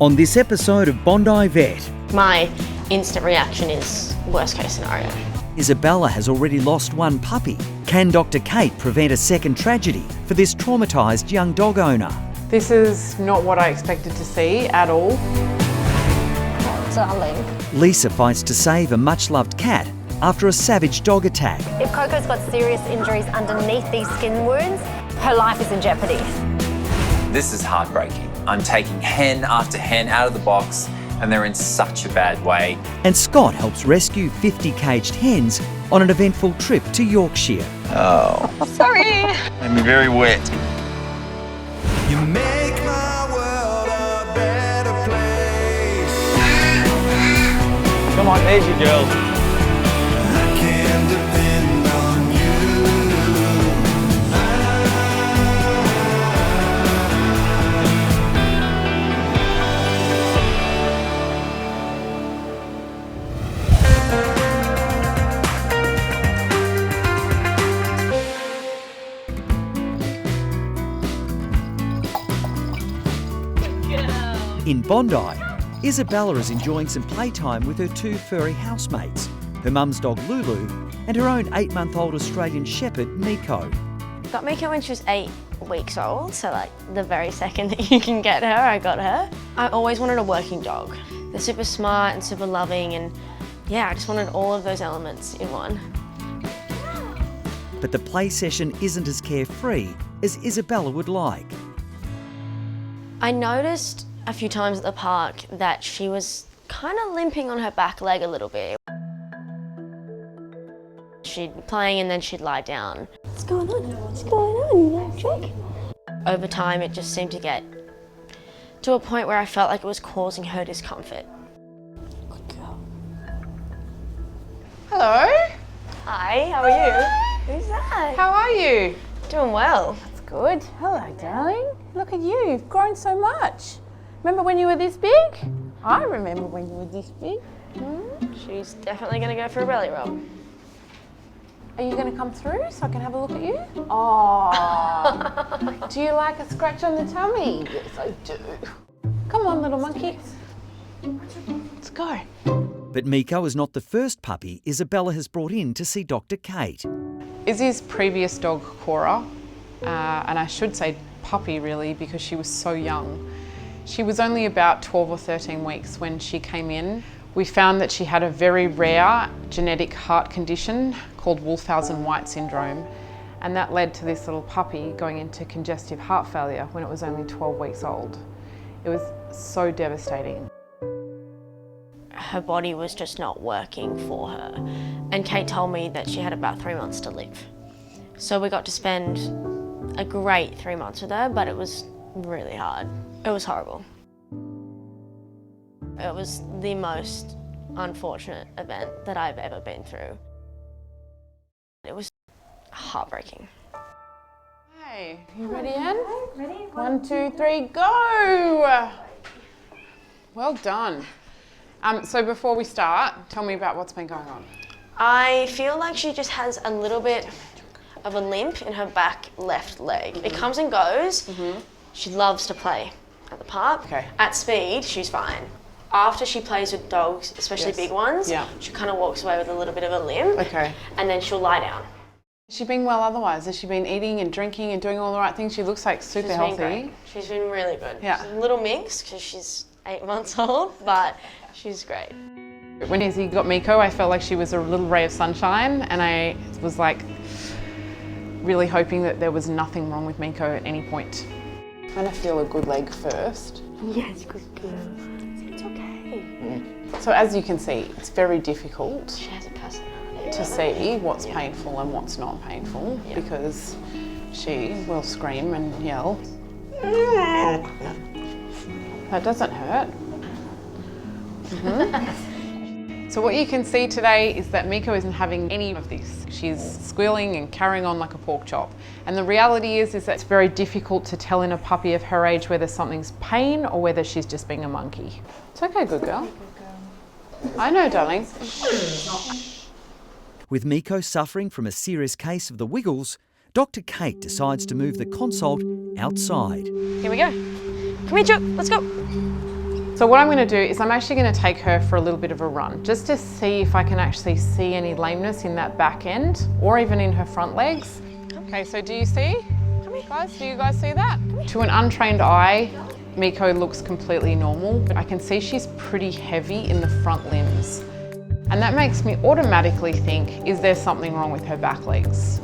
On this episode of Bondi Vet, My instant reaction is worst case scenario. Isabella has already lost one puppy. Can Dr. Kate prevent a second tragedy for this traumatised young dog owner? This is not what I expected to see at all. Darling. Lisa fights to save a much-loved cat after a savage dog attack. If Coco's got serious injuries underneath these skin wounds, her life is in jeopardy. This is heartbreaking. I'm taking hen after hen out of the box and they're in such a bad way. And Scott helps rescue 50 caged hens on an eventful trip to Yorkshire. Oh. Sorry. I'm very wet. You make my world a better place. Come on, there's your girl. I can depend on you. In Bondi, Isabella is enjoying some playtime with her two furry housemates, her mum's dog Lulu and her own 8-month-old Australian Shepherd Miko. Got Miko when she was 8 weeks old, so like the very second that you can get her, I got her. I always wanted a working dog. They're super smart and super loving, and yeah, I just wanted all of those elements in one. But the play session isn't as carefree as Isabella would like. I noticed a few times at the park that she was kind of limping on her back leg a little bit. She'd be playing and then she'd lie down. What's going on? What's going on, you little trick? Over time, it just seemed to get to a point where I felt like it was causing her discomfort. Good girl. Hello. Hi, how are you? Who's that? How are you? Doing well. That's good. Hello, darling. Look at you. You've grown so much. Remember when you were this big? I remember when you were this big. She's definitely gonna go for a belly rub. Are you going to come through so I can have a look at you? Oh. Do you like a scratch on the tummy? Yes, I do. Come on, little monkey. Let's go. But Miko is not the first puppy Isabella has brought in to see Dr. Kate. Izzy's previous dog, Cora, and I should say puppy really because she was so young. She was only about 12 or 13 weeks when she came in. We found that she had a very rare genetic heart condition called Wolfhausen-White syndrome, and that led to this little puppy going into congestive heart failure when it was only 12 weeks old. It was so devastating. Her body was just not working for her, and Kate told me that she had about 3 months to live. So we got to spend a great 3 months with her, but it was really hard. It was horrible. It was the most unfortunate event that I've ever been through. It was heartbreaking. Hey, you ready, Anne? Ready? 1, 2, 3, go! Well done. So before we start, tell me about what's been going on. I feel like she just has a little bit of a limp in her back left leg. It comes and goes. She loves to play at the park. Okay. At speed, she's fine. After she plays with dogs, especially big ones, she kind of walks away with a little bit of a limp. Okay. And then she'll lie down. Has she been well otherwise? Has she been eating and drinking and doing all the right things? She looks like super She's healthy. been great. She's been really good. Yeah. She's a little minx because she's 8 months old, but she's great. When Izzy got Miko, I felt like she was a little ray of sunshine, and I was like really hoping that there was nothing wrong with Miko at any point. Trying to feel a good leg first. Yes, good girl. It's okay. So as you can see, it's very difficult She has a personality. to see what's painful and what's not painful because she will scream and yell. That doesn't hurt. So what you can see today is that Miko isn't having any of this. She's squealing and carrying on like a pork chop. And the reality is that it's very difficult to tell in a puppy of her age whether something's pain or whether she's just being a monkey. It's okay, good girl. I know, darling. With Miko suffering from a serious case of the wiggles, Dr. Kate decides to move the consult outside. Here we go. Come here, Chuck. Let's go. So what I'm going to do is I'm actually going to take her for a little bit of a run, just to see if I can actually see any lameness in that back end or even in her front legs. Okay, so do you see? Guys, do you guys see that? To an untrained eye, Miko looks completely normal, but I can see she's pretty heavy in the front limbs. And that makes me automatically think, is there something wrong with her back legs?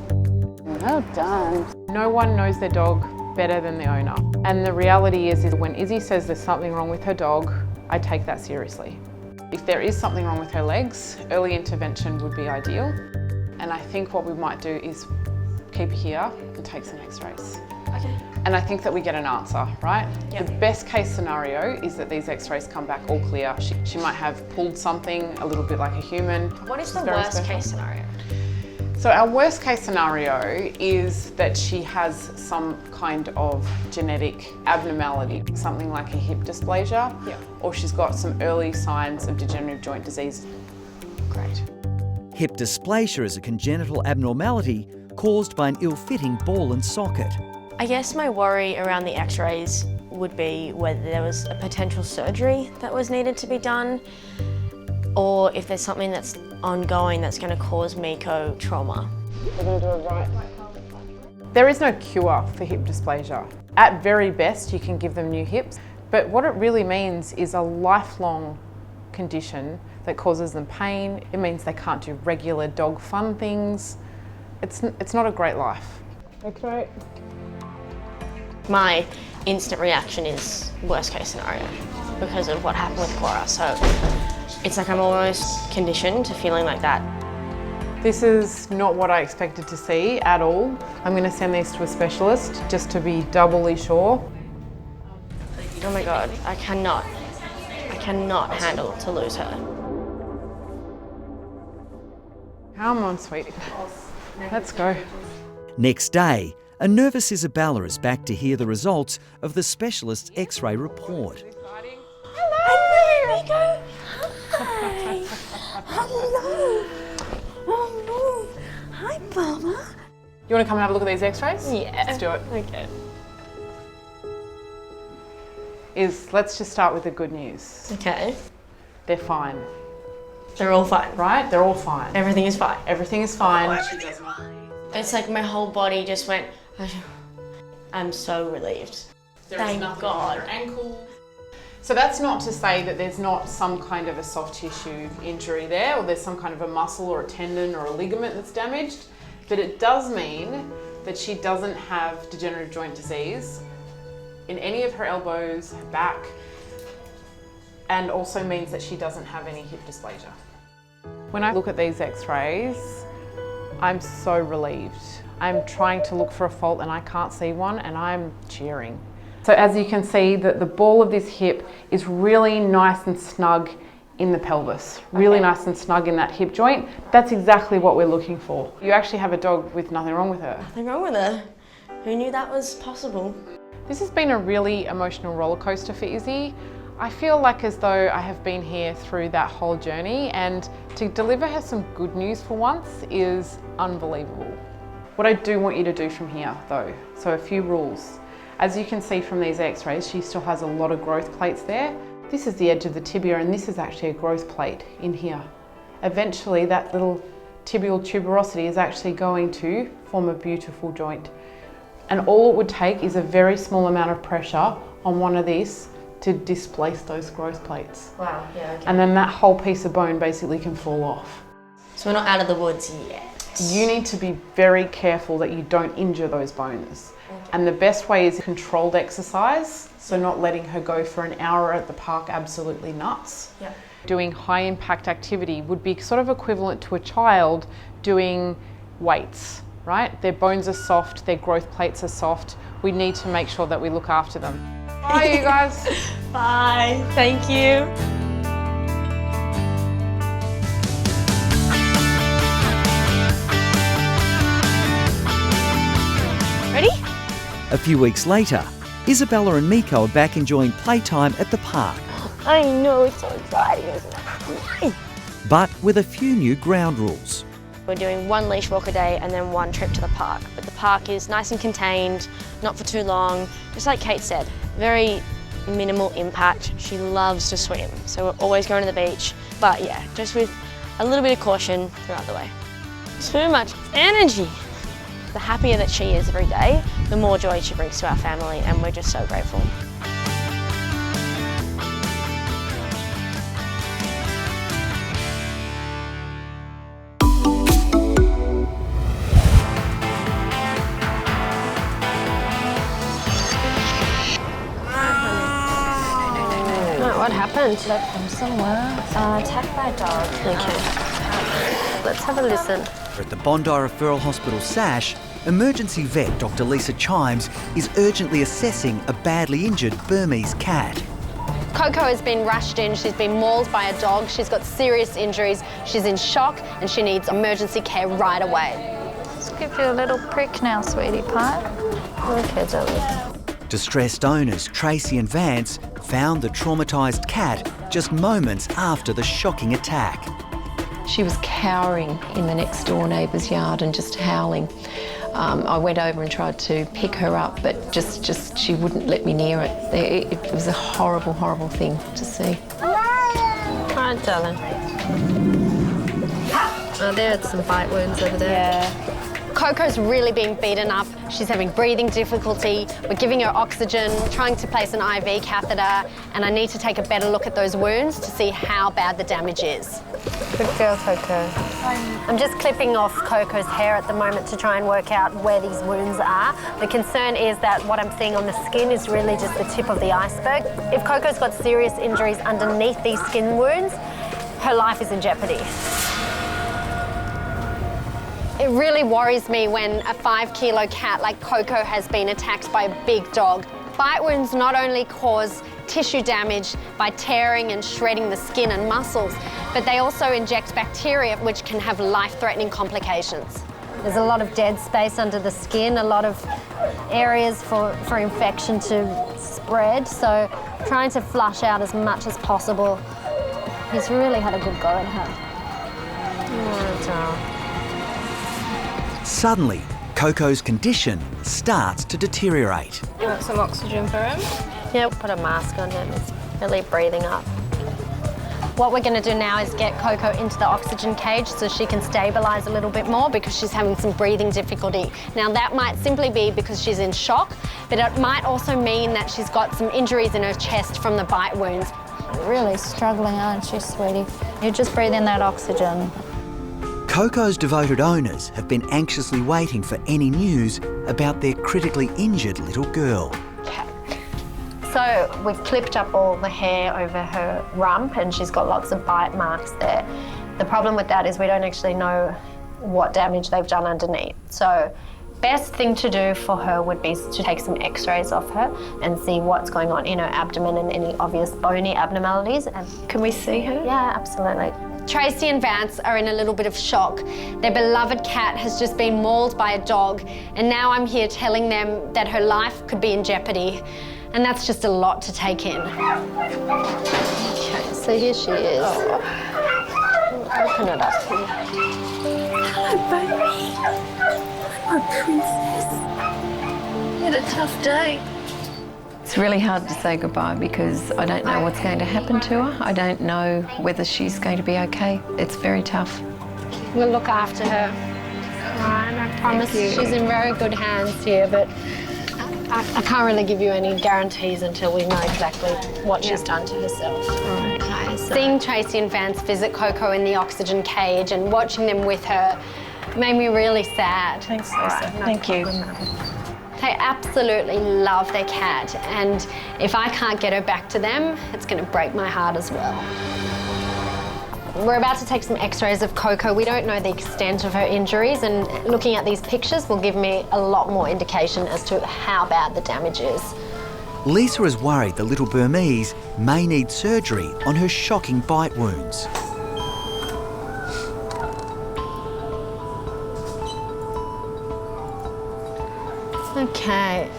Well done. No one knows their dog better than the owner. And the reality is when Izzy says there's something wrong with her dog, I take that seriously. If there is something wrong with her legs, early intervention would be ideal. And I think what we might do is keep her here and take some x-rays. Okay. And I think that we get an answer, right? Yep. The best case scenario is that these x-rays come back all clear. She might have pulled something a little bit like a human. What is the Very worst special. case scenario? So our worst case scenario is that she has some kind of genetic abnormality, something like a hip dysplasia, or she's got some early signs of degenerative joint disease. Great. Hip dysplasia is a congenital abnormality caused by an ill-fitting ball and socket. I guess my worry around the x-rays would be whether there was a potential surgery that was needed to be done, or if there's something that's ongoing that's going to cause Miko trauma. We're going to do it right. There is no cure for hip dysplasia. At very best, you can give them new hips, but what it really means is a lifelong condition that causes them pain. It means they can't do regular dog fun things. It's not a great life. Okay. My instant reaction is worst case scenario because of what happened with Cora. So it's like I'm almost conditioned to feeling like that. This is not what I expected to see at all. I'm going to send these to a specialist just to be doubly sure. Oh my God, I cannot handle to lose her. Come on, sweetie. Let's go. Next day, a nervous Isabella is back to hear the results of the specialist's x-ray report. Hello, Miko. Hi. Hello. Oh no. Hi, Mama. You want to come and have a look at these x-rays? Yeah. Let's do it. Okay. Let's just start with the good news. Okay. They're fine, They're all fine. right? They're all fine. Everything is fine. Everything is fine. It's like my whole body just went, I'm so relieved. Thank God. So that's not to say that there's not some kind of a soft tissue injury there, or there's some kind of a muscle or a tendon or a ligament that's damaged, but it does mean that she doesn't have degenerative joint disease in any of her elbows, her back, and also means that she doesn't have any hip dysplasia. When I look at these x-rays, I'm so relieved. I'm trying to look for a fault and I can't see one, and I'm cheering. So as you can see, the ball of this hip is really nice and snug in the pelvis, really nice and snug in that hip joint. That's exactly what we're looking for. You actually have a dog with nothing wrong with her. Nothing wrong with her. Who knew that was possible? This has been a really emotional roller coaster for Izzy. I feel like as though I have been here through that whole journey, and to deliver her some good news for once is unbelievable. What I do want you to do from here though, so a few rules. As you can see from these x-rays, she still has a lot of growth plates there. This is the edge of the tibia, and this is actually a growth plate in here. Eventually that little tibial tuberosity is actually going to form a beautiful joint. And all it would take is a very small amount of pressure on one of these to displace those growth plates. Wow, yeah, okay. And then that whole piece of bone basically can fall off. So we're not out of the woods yet. You need to be very careful that you don't injure those bones. Okay. And the best way is controlled exercise, so not letting her go for an hour at the park absolutely nuts. Yeah. Doing high impact activity would be sort of equivalent to a child doing weights, right? Their bones are soft, their growth plates are soft. We need to make sure that we look after them. Bye, you guys. Bye, thank you. Ready? A few weeks later, Isabella and Miko are back enjoying playtime at the park, I know, it's so exciting, isn't it? but with a few new ground rules. We're doing one leash walk a day and then one trip to the park. But the park is nice and contained, not for too long. Just like Kate said, very minimal impact. She loves to swim, so we're always going to the beach. But yeah, just with a little bit of caution throughout the way. Too much energy. The happier that she is every day, the more joy she brings to our family, and we're just so grateful. What happened? Left them somewhere. Attacked by a dog. Okay. Let's have a listen. At the Bondi Referral Hospital SASH, emergency vet Dr Lisa Chimes is urgently assessing a badly injured Burmese cat. Coco has been rushed in, she's been mauled by a dog, she's got serious injuries, she's in shock and she needs emergency care right away. Let's give you a little prick now, sweetie pie. Okay, darling. Distressed owners Tracy and Vance found the traumatised cat just moments after the shocking attack. She was cowering in the next door neighbour's yard and just howling. I went over and tried to pick her up, but just she wouldn't let me near it. It was a horrible, horrible thing to see. All right, darling. Oh, there are some bite wounds over there. Yeah. Coco's really been beaten up. She's having breathing difficulty. We're giving her oxygen, trying to place an IV catheter, and I need to take a better look at those wounds to see how bad the damage is. Good girl, Coco. I'm just clipping off Coco's hair at the moment to try and work out where these wounds are. The concern is that what I'm seeing on the skin is really just the tip of the iceberg. If Coco's got serious injuries underneath these skin wounds, her life is in jeopardy. It really worries me when a 5-kilo cat like Coco has been attacked by a big dog. Bite wounds not only cause tissue damage by tearing and shredding the skin and muscles, but they also inject bacteria which can have life-threatening complications. There's a lot of dead space under the skin, a lot of areas for infection to spread, so trying to flush out as much as possible. He's really had a good go at her. Suddenly, Coco's condition starts to deteriorate. You want some oxygen for him? Yeah, we'll put a mask on him. It's really breathing up. What we're going to do now is get Coco into the oxygen cage so she can stabilise a little bit more because she's having some breathing difficulty. Now that might simply be because she's in shock, but it might also mean that she's got some injuries in her chest from the bite wounds. Really struggling, aren't you, sweetie? You just breathe in that oxygen. Coco's devoted owners have been anxiously waiting for any news about their critically injured little girl. So we've clipped up all the hair over her rump and she's got lots of bite marks there. The problem with that is we don't actually know what damage they've done underneath. So best thing to do for her would be to take some x-rays off her and see what's going on in her abdomen and any obvious bony abnormalities. And can we see her? Yeah, absolutely. Tracy and Vance are in a little bit of shock. Their beloved cat has just been mauled by a dog, and now I'm here telling them that her life could be in jeopardy. And that's just a lot to take in. Okay, so here she is. Open it up here. Hello, baby. My princess. You had a tough day. It's really hard to say goodbye because I don't know what's going to happen to her. I don't know whether she's going to be okay. It's very tough. We'll look after her. All right, I promise she's in very good hands here, but I can't really give you any guarantees until we know exactly what she's done to herself. Okay, so Seeing Tracy and Vance visit Coco in the oxygen cage and watching them with her made me really sad. Thanks, Lisa. Thank you. They absolutely love their cat, and if I can't get her back to them, it's going to break my heart as well. We're about to take some x-rays of Coco. We don't know the extent of her injuries, and looking at these pictures will give me a lot more indication as to how bad the damage is. Lisa is worried the little Burmese may need surgery on her shocking bite wounds. Okay,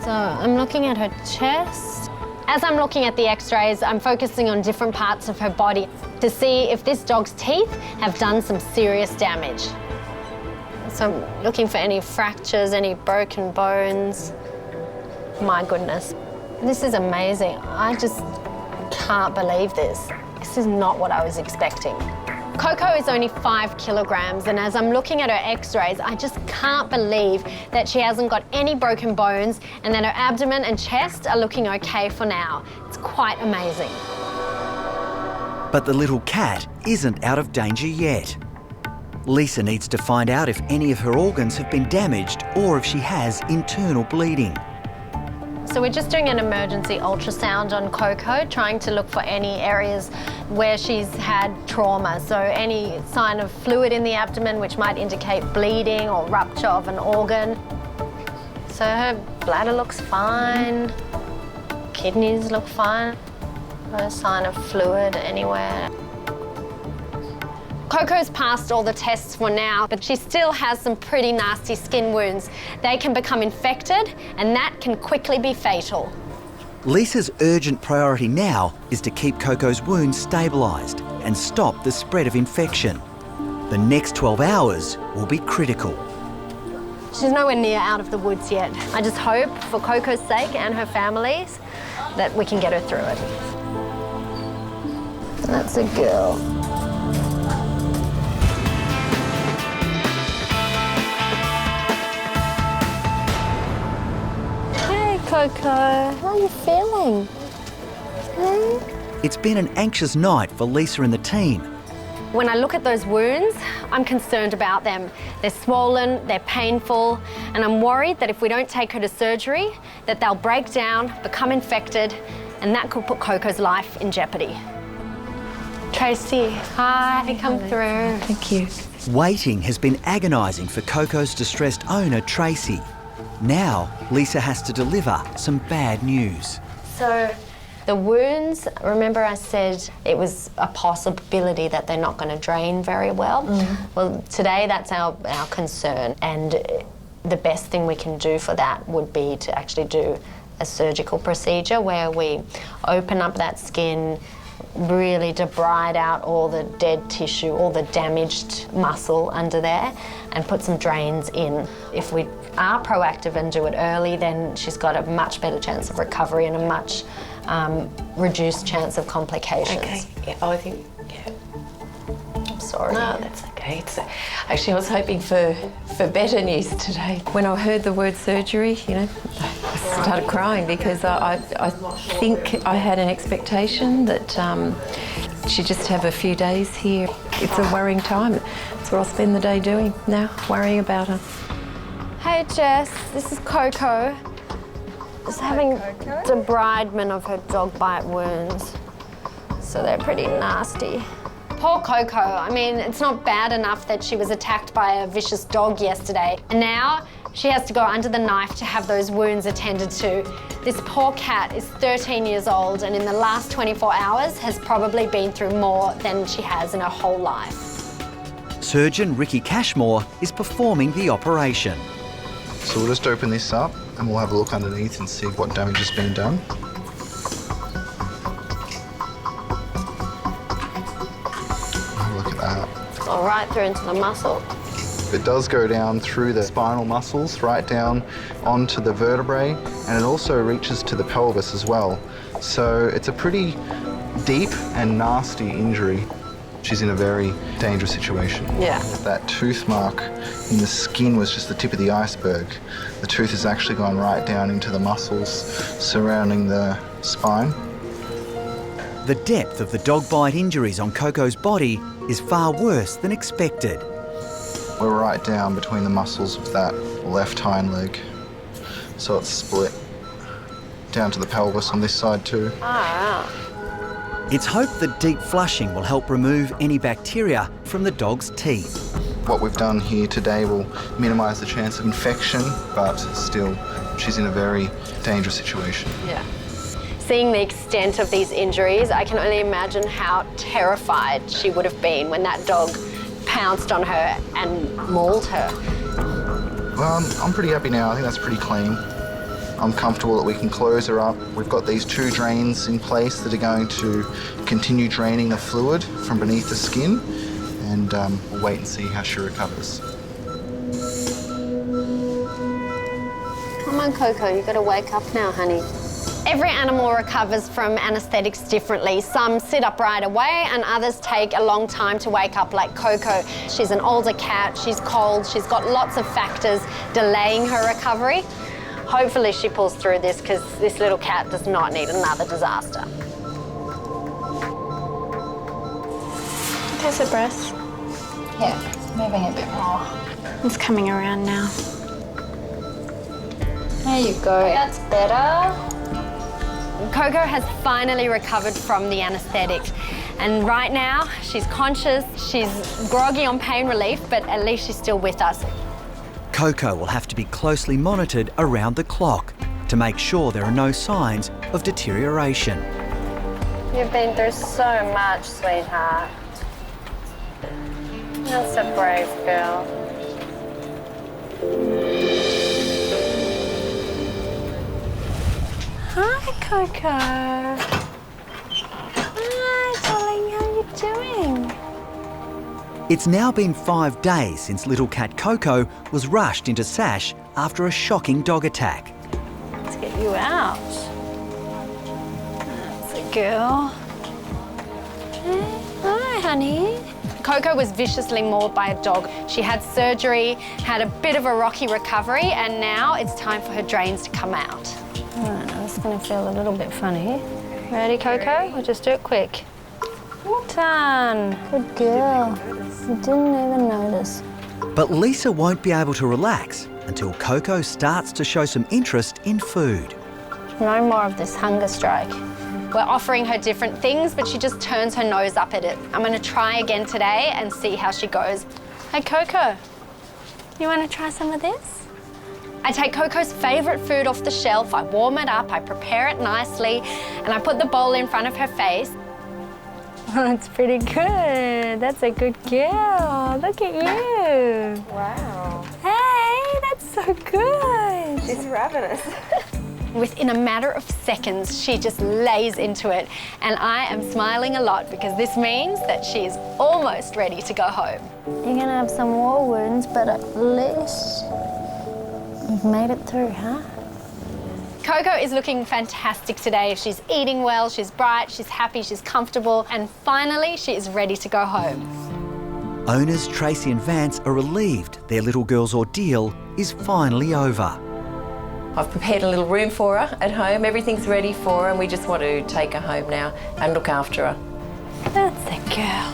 so I'm looking at her chest. As I'm looking at the x-rays, I'm focusing on different parts of her body to see if this dog's teeth have done some serious damage. So I'm looking for any fractures, any broken bones. My goodness. This is amazing. I just can't believe this. This is not what I was expecting. Coco is only 5 kilograms, and as I'm looking at her x-rays, I just can't believe that she hasn't got any broken bones and that her abdomen and chest are looking okay for now. It's quite amazing. But the little cat isn't out of danger yet. Lisa needs to find out if any of her organs have been damaged or if she has internal bleeding. So we're just doing an emergency ultrasound on Coco, trying to look for any areas where she's had trauma. So any sign of fluid in the abdomen, which might indicate bleeding or rupture of an organ. So her bladder looks fine, kidneys look fine, no sign of fluid anywhere. Coco's passed all the tests for now, but she still has some pretty nasty skin wounds. They can become infected, and that can quickly be fatal. Lisa's urgent priority now is to keep Coco's wounds stabilised and stop the spread of infection. The next 12 hours will be critical. She's nowhere near out of the woods yet. I just hope, for Coco's sake and her family's, that we can get her through it. That's a girl. Coco, how are you feeling? Hey? It's been an anxious night for Lisa and the team. When I look at those wounds, I'm concerned about them. They're swollen, they're painful, and I'm worried that if we don't take her to surgery, that they'll break down, become infected, and that could put Coco's life in jeopardy. Tracy, hi, come through. Thank you. Waiting has been agonising for Coco's distressed owner, Tracy. Now, Lisa has to deliver some bad news. So, the wounds, remember I said it was a possibility that they're not going to drain very well? Well, today that's our concern, and the best thing we can do for that would be to actually do a surgical procedure where we open up that skin, really debride out all the dead tissue, all the damaged muscle under there, and put some drains in. If we are proactive and do it early, then she's got a much better chance of recovery and a much reduced chance of complications. Okay, yeah, I think, yeah. I'm sorry. No, that's okay. Actually, I was hoping for better news today. When I heard the word surgery, you know, I started crying because I think I had an expectation that she'd just have a few days here. It's a worrying time. That's what I'll spend the day doing now, worrying about her. Hey Jess, this is Coco. Just having debridement of her dog bite wounds. So they're pretty nasty. Poor Coco. I mean, it's not bad enough that she was attacked by a vicious dog yesterday. And now she has to go under the knife to have those wounds attended to. This poor cat is 13 years old and in the last 24 hours has probably been through more than she has in her whole life. Surgeon Ricky Cashmore is performing the operation. So we'll just open this up and we'll have a look underneath and see what damage has been done. Look at that. All right through into the muscle. It does go down through the spinal muscles, right down onto the vertebrae, and it also reaches to the pelvis as well. So it's a pretty deep and nasty injury. She's in a very dangerous situation. Yeah. That tooth mark in the skin was just the tip of the iceberg. The tooth has actually gone right down into the muscles surrounding the spine. The depth of the dog bite injuries on Coco's body is far worse than expected. We're right down between the muscles of that left hind leg. So it's split down to the pelvis on this side too. It's hoped that deep flushing will help remove any bacteria from the dog's teeth. What we've done here today will minimise the chance of infection, but still, she's in a very dangerous situation. Yeah. Seeing the extent of these injuries, I can only imagine how terrified she would have been when that dog pounced on her and mauled her. Well, I'm pretty happy now. I think that's pretty clean. I'm comfortable that we can close her up. We've got these 2 drains in place that are going to continue draining the fluid from beneath the skin, and we'll wait and see how she recovers. Come on, Coco, you've got to wake up now, honey. Every animal recovers from anaesthetics differently. Some sit up right away and others take a long time to wake up, like Coco. She's an older cat, she's cold, she's got lots of factors delaying her recovery. Hopefully she pulls through this because this little cat does not need another disaster. There's a breast. Yeah, moving a bit more. It's coming around now. There you go. That's better. Coco has finally recovered from the anaesthetic, and right now she's conscious, she's groggy on pain relief, but at least she's still with us. Coco will have to be closely monitored around the clock to make sure there are no signs of deterioration. You've been through so much, sweetheart. That's a brave girl. Hi, Coco. Hi, darling. How are you doing? It's now been 5 days since little cat Coco was rushed into Sash after a shocking dog attack. Let's get you out. That's a girl. Hi, honey. Coco was viciously mauled by a dog. She had surgery, had a bit of a rocky recovery, and now it's time for her drains to come out. All right, now it's going to feel a little bit funny. Ready, Coco? We'll just do it quick. Done. Good girl. You didn't even notice. But Lisa won't be able to relax until Coco starts to show some interest in food. No more of this hunger strike. We're offering her different things, but she just turns her nose up at it. I'm going to try again today and see how she goes. Hey, Coco. You want to try some of this? I take Coco's favourite food off the shelf, I warm it up, I prepare it nicely, and I put the bowl in front of her face. That's pretty good. That's a good girl. Look at you. Wow. Hey, that's so good. She's ravenous. Within a matter of seconds, she just lays into it, and I am smiling a lot because this means that she is almost ready to go home. You're going to have some more wounds, but at least you've made it through, huh? Coco is looking fantastic today. She's eating well, she's bright, she's happy, she's comfortable, and finally she is ready to go home. Owners Tracy and Vance are relieved their little girl's ordeal is finally over. I've prepared a little room for her at home. Everything's ready for her and we just want to take her home now and look after her. That's a girl.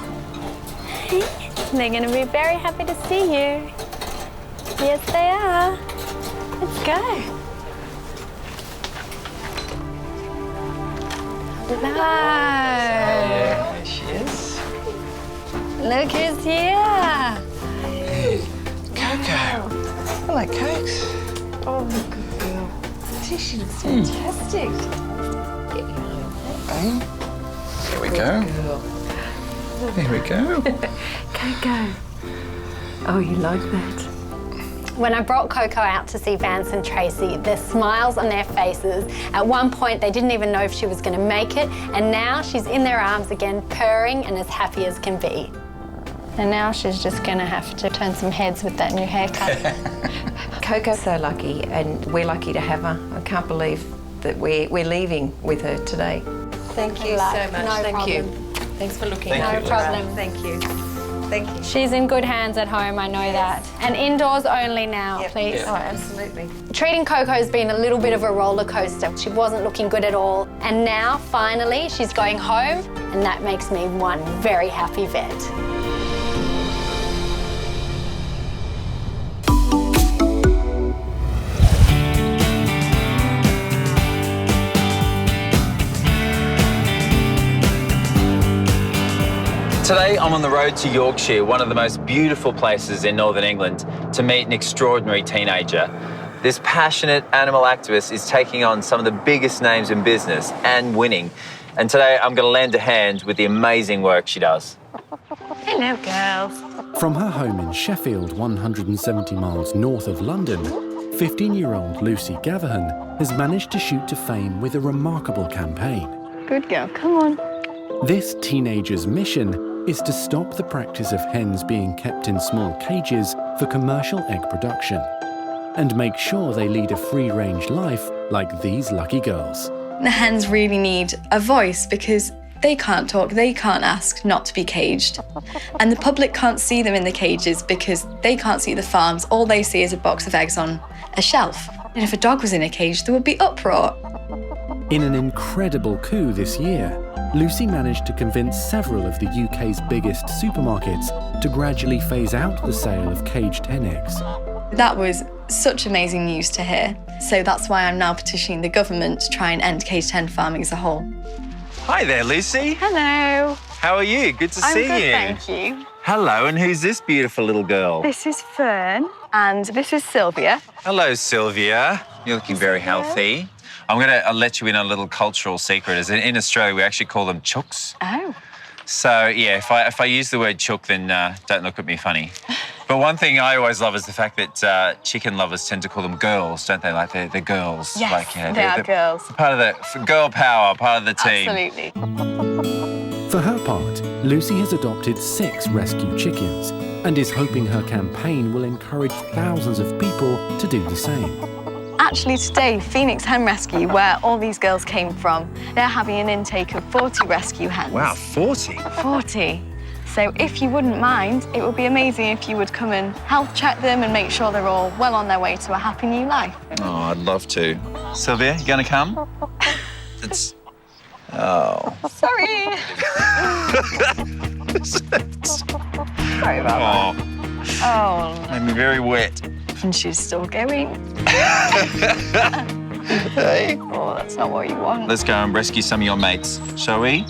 They're going to be very happy to see you. Yes, they are. Let's go. Hello. There she is. Look who's here. Coco. I like cakes. Oh, good girl. See, she looks fantastic. Bang. There we go. There we go. Coco. Oh, you like that? When I brought Coco out to see Vance and Tracy, the smiles on their faces. At one point, they didn't even know if she was going to make it, and now she's in their arms again, purring and as happy as can be. And now she's just going to have to turn some heads with that new haircut. Coco's so lucky, and we're lucky to have her. I can't believe that we're leaving with her today. Thank you so much. No Thank problem. you. Thanks for looking Thank after you. No problem. her. Thank you. Thank you. She's in good hands at home, I know that. And indoors only now, please. Oh, absolutely. Treating Coco has been a little bit of a roller coaster. She wasn't looking good at all. And now, finally, she's going home, and that makes me one very happy vet. Today I'm on the road to Yorkshire, one of the most beautiful places in northern England, to meet an extraordinary teenager. This passionate animal activist is taking on some of the biggest names in business and winning. And today I'm going to lend a hand with the amazing work she does. Hello, girls. From her home in Sheffield, 170 miles north of London, 15-year-old Lucy Gavin has managed to shoot to fame with a remarkable campaign. Good girl. Come on. This teenager's mission is to stop the practice of hens being kept in small cages for commercial egg production and make sure they lead a free-range life like these lucky girls. The hens really need a voice because they can't talk, they can't ask not to be caged. And the public can't see them in the cages because they can't see the farms. All they see is a box of eggs on a shelf. And if a dog was in a cage, there would be uproar. In an incredible coup this year, Lucy managed to convince several of the UK's biggest supermarkets to gradually phase out the sale of caged hen eggs. That was such amazing news to hear. So that's why I'm now petitioning the government to try and end caged hen farming as a whole. Hi there, Lucy. Hello. How are you? Good to see you. I'm good, thank you. Hello, and who's this beautiful little girl? This is Fern, and this is Sylvia. Hello, Sylvia. You're looking very healthy. I'll let you in on a little cultural secret. As in Australia, we actually call them chooks. Oh. So, yeah, if I use the word chook, then don't look at me funny. But one thing I always love is the fact that chicken lovers tend to call them girls, don't they? Like, they're girls. Yes, like, you know, they are girls. Part of the girl power, part of the team. Absolutely. For her part, Lucy has adopted 6 rescue chickens and is hoping her campaign will encourage thousands of people to do the same. Actually today, Phoenix Hen Rescue, where all these girls came from, they're having an intake of 40 rescue hens. Wow, 40? 40. So if you wouldn't mind, it would be amazing if you would come and health check them and make sure they're all well on their way to a happy new life. Oh, I'd love to. Sylvia, you gonna come? It's... Oh. Sorry. Sorry about that. Oh. Made me very wet. And she's still going. Hey. Oh, that's not what you want. Let's go and rescue some of your mates, shall we?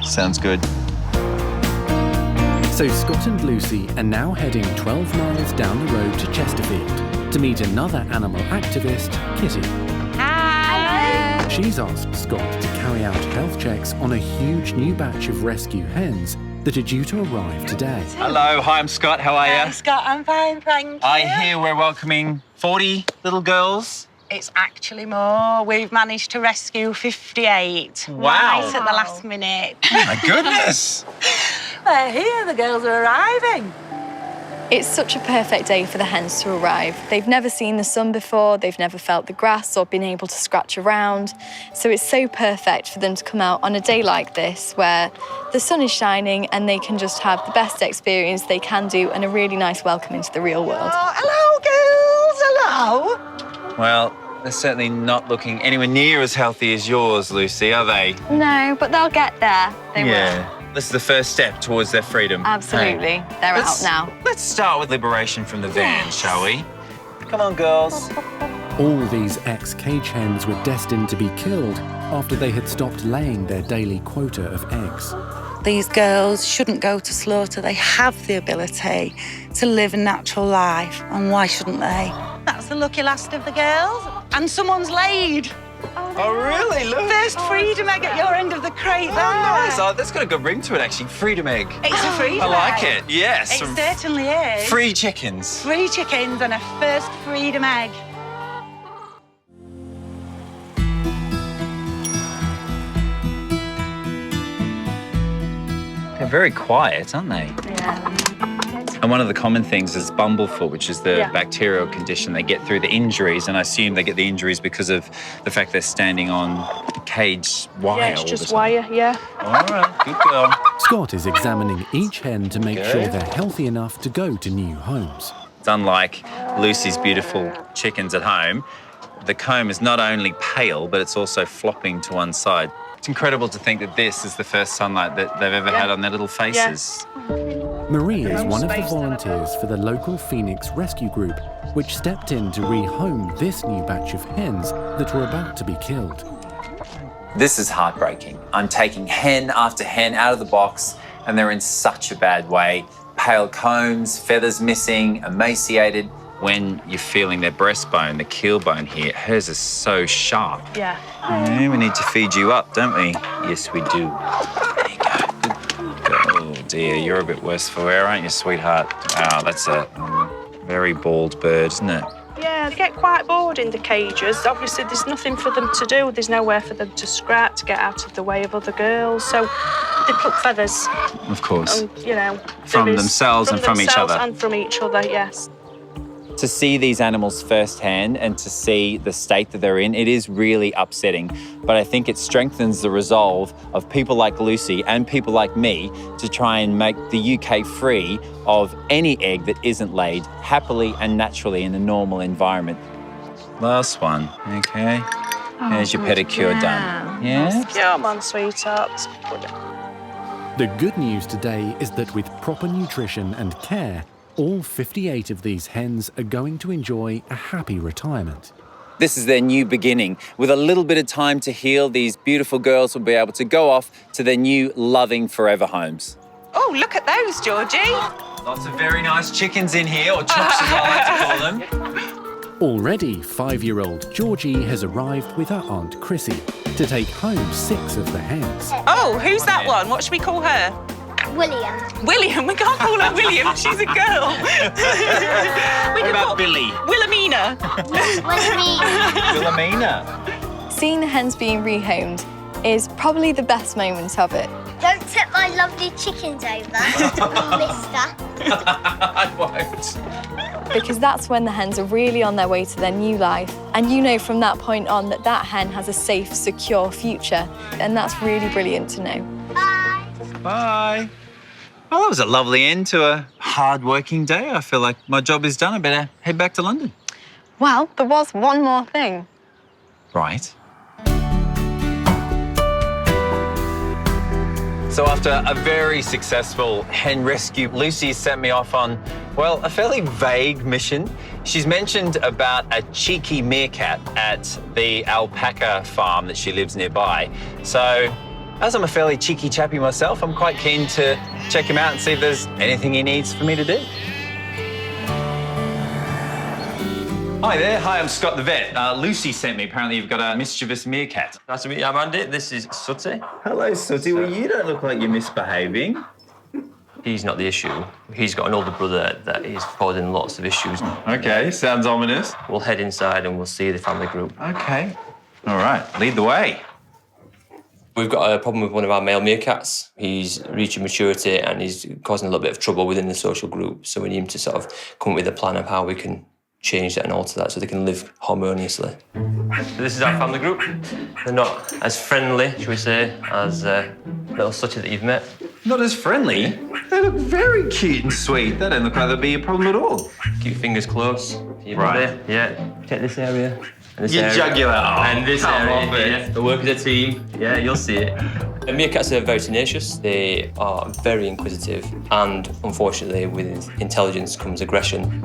Sounds good. So Scott and Lucy are now heading 12 miles down the road to Chesterfield to meet another animal activist, Kitty. Hi. She's asked Scott to carry out health checks on a huge new batch of rescue hens that are due to arrive today. Hello, hi, I'm Scott. How are you? Hi, Scott. I'm fine, thank you. I hear we're welcoming 40 little girls. It's actually more. We've managed to rescue 58. Wow. Right at the last minute. My goodness. They're here. The girls are arriving. It's such a perfect day for the hens to arrive. They've never seen the sun before, they've never felt the grass or been able to scratch around. So it's so perfect for them to come out on a day like this where the sun is shining and they can just have the best experience they can do and a really nice welcome into the real world. Oh, hello, girls. Hello. Well, they're certainly not looking anywhere near as healthy as yours, Lucy, are they? No, but they'll get there. They will. This is the first step towards their freedom. Absolutely. Hey. They're out now. Let's start with liberation from the van, shall we? Come on, girls. All these ex-cage hens were destined to be killed after they had stopped laying their daily quota of eggs. These girls shouldn't go to slaughter. They have the ability to live a natural life, and why shouldn't they? That's the lucky last of the girls, and someone's laid. Oh, really? Look. First freedom egg at your end of the crate there. Nice. Oh, that's got a good ring to it, actually. Freedom egg. It's a freedom I like egg. it, yes. It certainly is. Free chickens. Free chickens and a first freedom egg. They're very quiet, aren't they? Yeah. And one of the common things is bumblefoot, which is the bacterial condition they get through the injuries. And I assume they get the injuries because of the fact they're standing on cage wire. Yeah, it's just wire, yeah. All right, good girl. Scott is examining each hen to make sure they're healthy enough to go to new homes. It's unlike Lucy's beautiful chickens at home. The comb is not only pale, but it's also flopping to one side. It's incredible to think that this is the first sunlight that they've ever had on their little faces. Marie is one of the volunteers for the local Phoenix rescue group, which stepped in to rehome this new batch of hens that were about to be killed. This is heartbreaking. I'm taking hen after hen out of the box, and they're in such a bad way. Pale combs, feathers missing, emaciated. When you're feeling their breastbone, the keel bone here, hers is so sharp. Yeah. Yeah, we need to feed you up, don't we? Yes, we do. There you go. Good girl. Oh, dear, you're a bit worse for wear, aren't you, sweetheart? Oh, that's a very bald bird, isn't it? Yeah, they get quite bored in the cages. Obviously, there's nothing for them to do. There's nowhere for them to scratch, to get out of the way of other girls. So they pluck feathers. Of course. And, you know. From themselves and from each other. And from each other, yes. To see these animals firsthand and to see the state that they're in, it is really upsetting. But I think it strengthens the resolve of people like Lucy and people like me to try and make the UK free of any egg that isn't laid happily and naturally in a normal environment. Last one, okay. There's your pedicure done. Yeah? Come on, sweetheart. The good news today is that with proper nutrition and care, all 58 of these hens are going to enjoy a happy retirement. This is their new beginning. With a little bit of time to heal, these beautiful girls will be able to go off to their new loving forever homes. Oh, look at those, Georgie. Lots of very nice chickens in here, or chooks as I like to call them. Already, 5-year-old Georgie has arrived with her Aunt Chrissy to take home 6 of the hens. Oh, who's that one? What should we call her? William. William? We can't call her William. She's a girl. What about Billy? Wilhelmina. Wilhelmina. Seeing the hens being rehomed is probably the best moment of it. Don't tip my lovely chickens over, mister. I won't. Because that's when the hens are really on their way to their new life. And you know from that point on that that hen has a safe, secure future. And that's really brilliant to know. Bye. Well, that was a lovely end to a hard-working day. I feel like my job is done. I better head back to London. Well, there was one more thing. Right. So after a very successful hen rescue, Lucy sent me off on, well, a fairly vague mission. She's mentioned about a cheeky meerkat at the alpaca farm that she lives nearby. So, as I'm a fairly cheeky chappy myself, I'm quite keen to check him out and see if there's anything he needs for me to do. Hi there. Hi, I'm Scott the vet. Lucy sent me. Apparently you've got a mischievous meerkat. Nice to meet you, Andy. This is Sooty. Hello, Sooty. Well, you don't look like you're misbehaving. He's not the issue. He's got an older brother that is causing lots of issues. Okay, sounds ominous. We'll head inside and we'll see the family group. Okay. All right, lead the way. We've got a problem with one of our male meerkats. He's reaching maturity and he's causing a little bit of trouble within the social group. So we need him to sort of come up with a plan of how we can change that and alter that so they can live harmoniously. So this is our family group. They're not as friendly, shall we say, as little Sooty that you've met. Not as friendly? They look very cute and sweet. They don't look like there'll be a problem at all. Keep your fingers close to your Right. body. Yeah. Take this area. And this Your area. jugular. Oh, and this come area. off it. Yeah. They work as a team. Yeah, you'll see it. The meerkats are very tenacious. They are very inquisitive. And unfortunately, with intelligence comes aggression.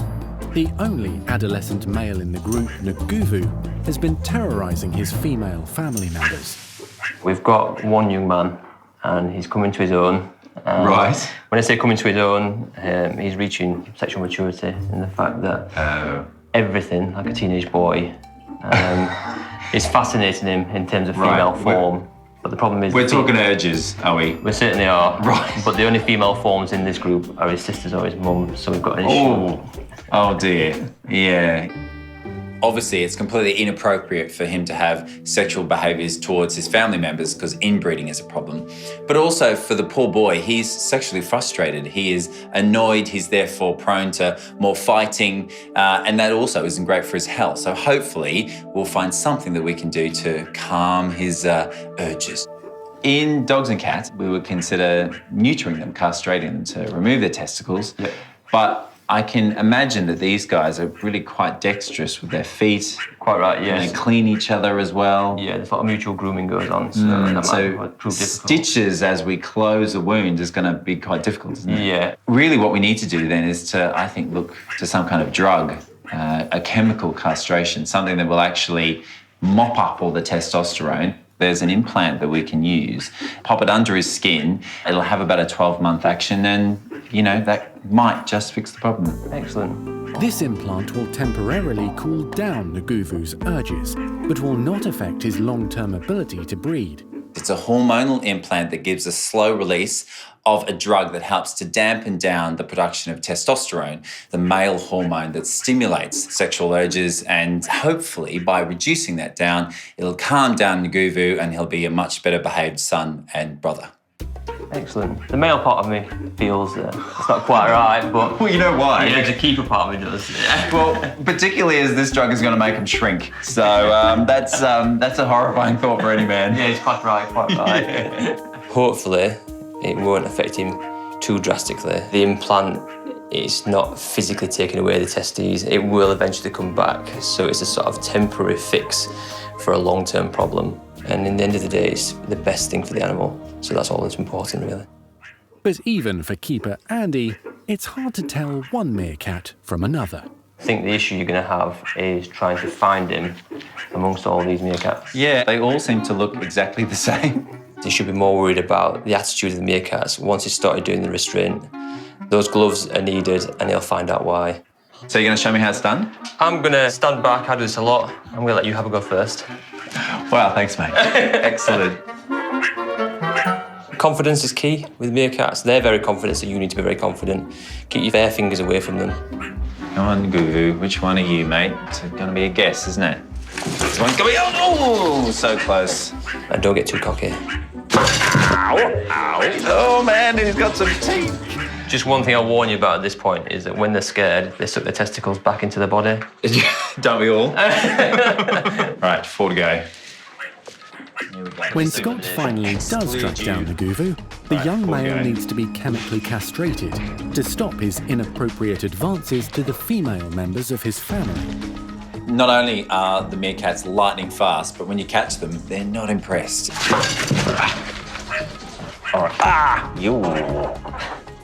The only adolescent male in the group, Nguvu, has been terrorising his female family members. We've got one young man, and he's coming to his own. Right. When I say coming to his own, he's reaching sexual maturity in the fact that everything, like a teenage boy, is fascinating him in terms of female form. But the problem is... We're talking urges, are we? We certainly are. Right. But the only female forms in this group are his sisters or his mum, so we've got an issue. Oh dear. Yeah. Obviously, it's completely inappropriate for him to have sexual behaviours towards his family members because inbreeding is a problem. But also for the poor boy, he's sexually frustrated. He is annoyed. He's therefore prone to more fighting. And that also isn't great for his health. So hopefully we'll find something that we can do to calm his urges. In dogs and cats, we would consider neutering them, castrating them to remove their testicles. Yep. But I can imagine that these guys are really quite dexterous with their feet. Quite right, yes. And they clean each other as well. Yeah, there's a lot of mutual grooming goes on, so that might prove difficult. Stitches as we close a wound is going to be quite difficult, isn't it? Yeah. Really what we need to do then is to, I think, look to some kind of drug, a chemical castration, something that will actually mop up all the testosterone. There's an implant that we can use, pop it under his skin. It'll have about a 12-month action and, you know, that might just fix the problem. Excellent. This implant will temporarily cool down Nguvu's urges, but will not affect his long-term ability to breed. It's a hormonal implant that gives a slow release of a drug that helps to dampen down the production of testosterone, the male hormone that stimulates sexual urges, and hopefully by reducing that down, it'll calm down Nguvu and he'll be a much better behaved son and brother. Excellent. The male part of me feels it's not quite right, but... Well, you know why? Yeah, the keeper part of me does. Well, particularly as this drug is going to make him shrink. So that's a horrifying thought for any man. Yeah, it's quite right, quite right. Yeah. Hopefully, it won't affect him too drastically. The implant is not physically taking away the testes. It will eventually come back, so it's a sort of temporary fix for a long-term problem. And in the end of the day, it's the best thing for the animal. So that's all that's important, really. But even for keeper Andy, it's hard to tell one meerkat from another. I think the issue you're going to have is trying to find him amongst all these meerkats. Yeah, they all seem to look exactly the same. You should be more worried about the attitude of the meerkats once he started doing the restraint. Those gloves are needed, and he'll find out why. So you're going to show me how it's done? I'm going to stand back. I do this a lot. I'm going to let you have a go first. Wow, thanks, mate. Excellent. Confidence is key with meerkats. They're very confident, so you need to be very confident. Keep your bare fingers away from them. Come on, Guvu. Which one are you, mate? It's going to be a guess, isn't it? This one's going to be... Oh, so close. And don't get too cocky. Ow, ow. Oh, man, he's got some teeth. Just one thing I'll warn you about at this point is that when they're scared, they suck their testicles back into their body. Don't we all? Right, 4 to go. When Scott finally does track down the Guvu, the young male needs to be chemically castrated to stop his inappropriate advances to the female members of his family. Not only are the meerkats lightning fast, but when you catch them, they're not impressed. All right. Ah! Yo.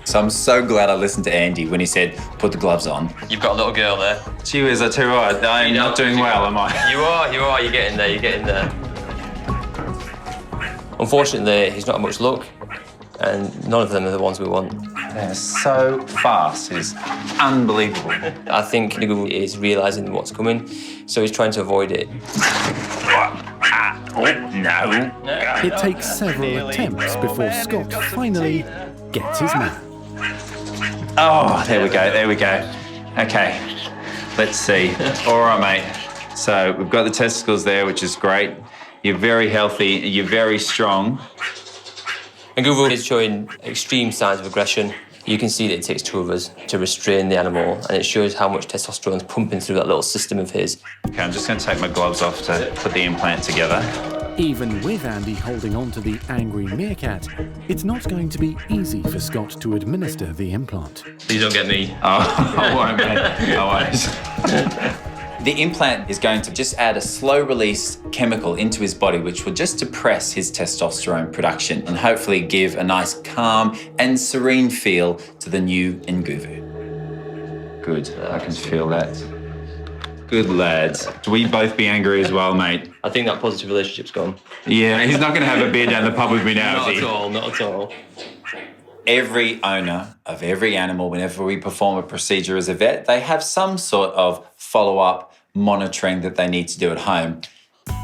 So I'm so glad I listened to Andy when he said, put the gloves on. You've got a little girl there. Gee whiz, I tell you what, I'm not doing well, am I? You are, you're getting there, you're getting there. Unfortunately, he's not had much luck, and none of them are the ones we want. They're so fast, it's unbelievable. I think Nigu is realising what's coming, so he's trying to avoid it. Oh, no. It takes several attempts before Scott finally gets his man. Oh, there we go, there we go. Okay, let's see. All right, mate. So we've got the testicles there, which is great. You're very healthy, you're very strong. Nguvu is showing extreme signs of aggression. You can see that it takes 2 of us to restrain the animal, and it shows how much testosterone is pumping through that little system of his. Okay, I'm just going to take my gloves off to put the implant together. Even with Andy holding on to the angry meerkat, it's not going to be easy for Scott to administer the implant. Please don't get me. Oh, I won't, mate. I won't. The implant is going to just add a slow-release chemical into his body, which will just depress his testosterone production and hopefully give a nice calm and serene feel to the new Nguvu. Good, I can feel that. Good lads. Do we both be angry as well, mate? I think that positive relationship's gone. Yeah, he's not going to have a beer down the pub with me now, Not is he? at all, not at all. Every owner of every animal, whenever we perform a procedure as a vet, they have some sort of follow-up monitoring that they need to do at home.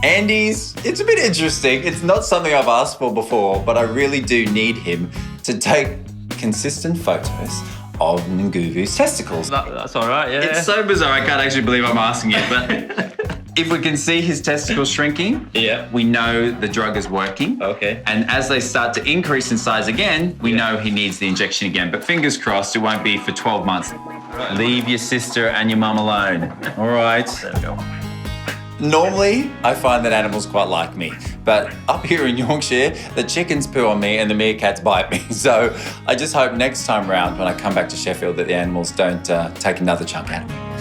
Andy's, it's a bit interesting. It's not something I've asked for before, but I really do need him to take consistent photos of Nguvu's testicles. That's all right, yeah. It's so bizarre, I can't actually believe I'm asking you, but if we can see his testicles shrinking, we know the drug is working. Okay. And as they start to increase in size again, we know he needs the injection again. But fingers crossed, it won't be for 12 months. Right. Leave your sister and your mum alone. All right. There we go. Normally, I find that animals quite like me, but up here in Yorkshire, the chickens poo on me and the meerkats bite me. So I just hope next time round when I come back to Sheffield that the animals don't take another chunk out of me.